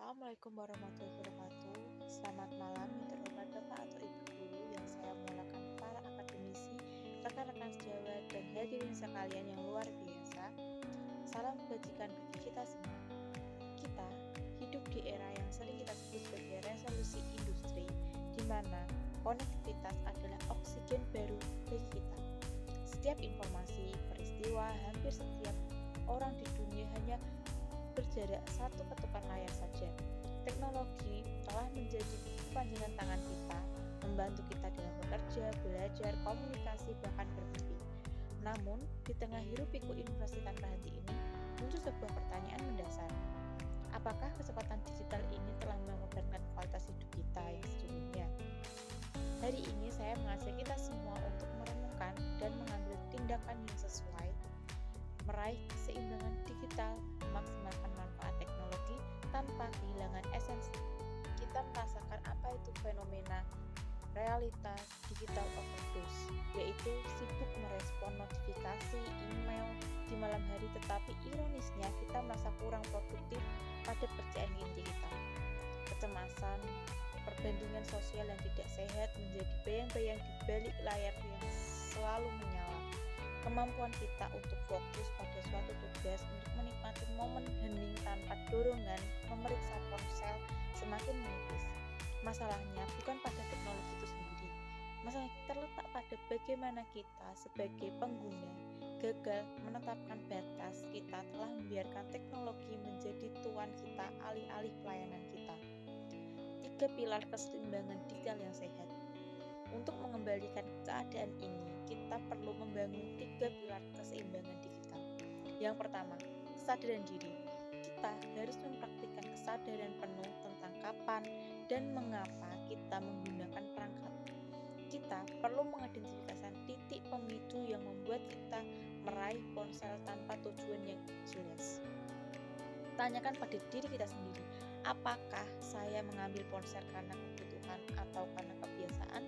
Assalamualaikum warahmatullahi wabarakatuh. Selamat malam yang terhormat Bapak atau Ibu Guru yang saya muliakan, para akademisi, rekan-rekan sejawat, dan hadirin sekalian yang luar biasa. Salam kebajikan bagi kita semua. Kita hidup di era yang sering kita sebut sebagai revolusi industri, di mana konektivitas adalah oksigen baru bagi kita. Setiap informasi, peristiwa, hampir setiap orang di dunia hanya berjarak satu ketukan layar saja. Teknologi telah menjadi kepanjangan tangan kita, membantu kita dalam bekerja, belajar, komunikasi, bahkan bermimpi. Namun, di tengah hiruk-pikuk informasi tanpa henti ini, muncul sebuah pertanyaan mendasar. Apakah kecepatan digital ini telah mengorbankan kualitas hidup kita yang sesungguhnya? Hari ini saya mengajak kita semua untuk merenungkan dan mengambil tindakan yang sesuai, meraih keseimbangan digital, memaksimalkan manfaat teknologi tanpa kehilangan esensi. Kita merasakan apa itu fenomena realitas digital overdose, yaitu sibuk merespon notifikasi, email di malam hari, tetapi ironisnya kita merasa kurang produktif pada pekerjaan inti kita. Kecemasan, perbandingan sosial yang tidak sehat menjadi bayang-bayang di balik layar yang selalu menyala. Kemampuan kita untuk fokus pada suatu tugas, untuk menikmati momen hening tanpa dorongan memeriksa ponsel semakin menipis. Masalahnya bukan pada teknologi itu sendiri. Masalahnya terletak pada bagaimana kita sebagai pengguna gagal menetapkan batas. Kita telah membiarkan teknologi menjadi tuan kita alih-alih pelayanan kita. 3 pilar keseimbangan digital yang sehat. Untuk mengembalikan keadaan ini, kita perlu membangun 3 pilar keseimbangan digital. Yang pertama, kesadaran diri. Kita harus mempraktikkan kesadaran penuh tentang kapan dan mengapa kita menggunakan perangkat. Kita perlu mengidentifikasi titik pemicu yang membuat kita meraih ponsel tanpa tujuan yang jelas. Tanyakan pada diri kita sendiri, apakah saya mengambil ponsel karena kebutuhan atau karena kebiasaan?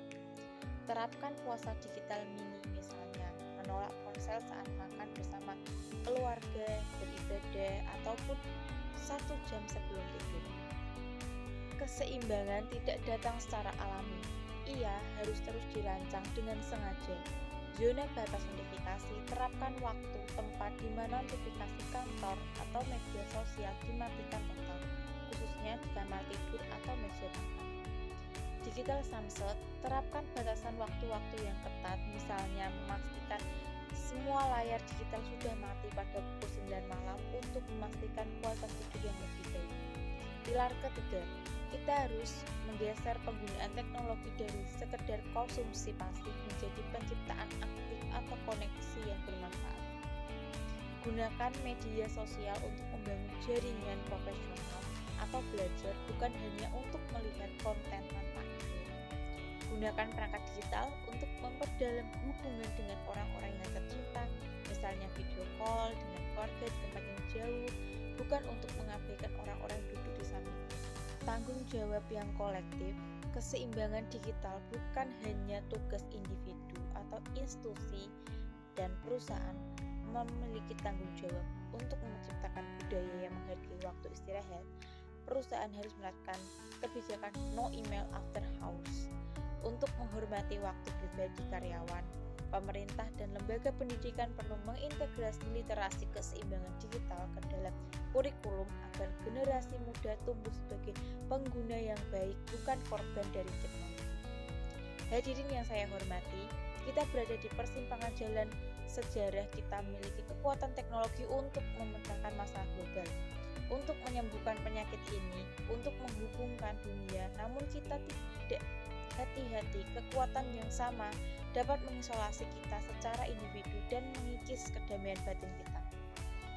Terapkan puasa digital mini, misalnya menolak ponsel saat makan bersama keluarga, beribadah, ataupun 1 jam sebelum tidur. Keseimbangan tidak datang secara alami, ia harus terus dirancang dengan sengaja. Zona batas notifikasi, terapkan waktu, tempat di mana notifikasi kantor atau media sosial dimatikan total, khususnya di kamar tidur atau meja makan. Digital sunset, terapkan batasan waktu-waktu yang ketat, misalnya memastikan semua layar digital sudah mati pada pukul 9 malam untuk memastikan kualitas tidur yang lebih baik. Pilar ketiga, kita harus menggeser penggunaan teknologi dari sekedar konsumsi pasif menjadi penciptaan aktif atau koneksi yang bermanfaat. Gunakan media sosial untuk membangun jaringan profesional atau belajar, bukan hanya untuk melihat konten tanpa akhir. Gunakan perangkat digital untuk memperdalam hubungan dengan orang-orang yang tercinta, misalnya video call dengan keluarga di tempat yang jauh, bukan untuk mengabaikan orang-orang yang duduk di samping. Tanggung jawab yang kolektif. Keseimbangan digital bukan hanya tugas individu atau institusi, dan perusahaan memiliki tanggung jawab untuk menciptakan budaya yang menghargai waktu istirahat. Perusahaan harus menerapkan kebijakan no email after hours untuk menghormati waktu pribadi karyawan. Pemerintah dan lembaga pendidikan perlu mengintegrasi literasi keseimbangan digital ke dalam kurikulum agar generasi muda tumbuh sebagai pengguna yang baik, bukan korban dari teknologi. Hadirin yang saya hormati, kita berada di persimpangan jalan sejarah. Kita memiliki kekuatan teknologi untuk memecahkan masalah global, untuk menyembuhkan penyakit ini, untuk menghubungkan dunia. Namun kita tidak hati-hati, kekuatan yang sama dapat mengisolasi kita secara individu dan mengikis kedamaian batin kita.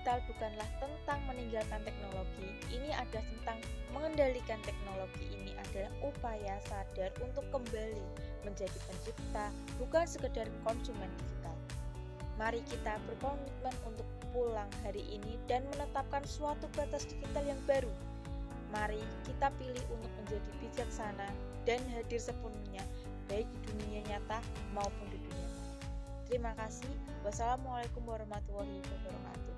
Digital bukanlah tentang meninggalkan teknologi, ini adalah tentang mengendalikan teknologi. Ini adalah upaya sadar untuk kembali menjadi pencipta, bukan sekedar konsumen digital. Mari kita berkomitmen untuk pulang hari ini dan menetapkan suatu batas digital yang baru. Mari kita pilih untuk menjadi bijaksana dan hadir sepenuhnya, baik di dunia nyata maupun di dunia. Terima kasih. Wassalamualaikum warahmatullahi wabarakatuh.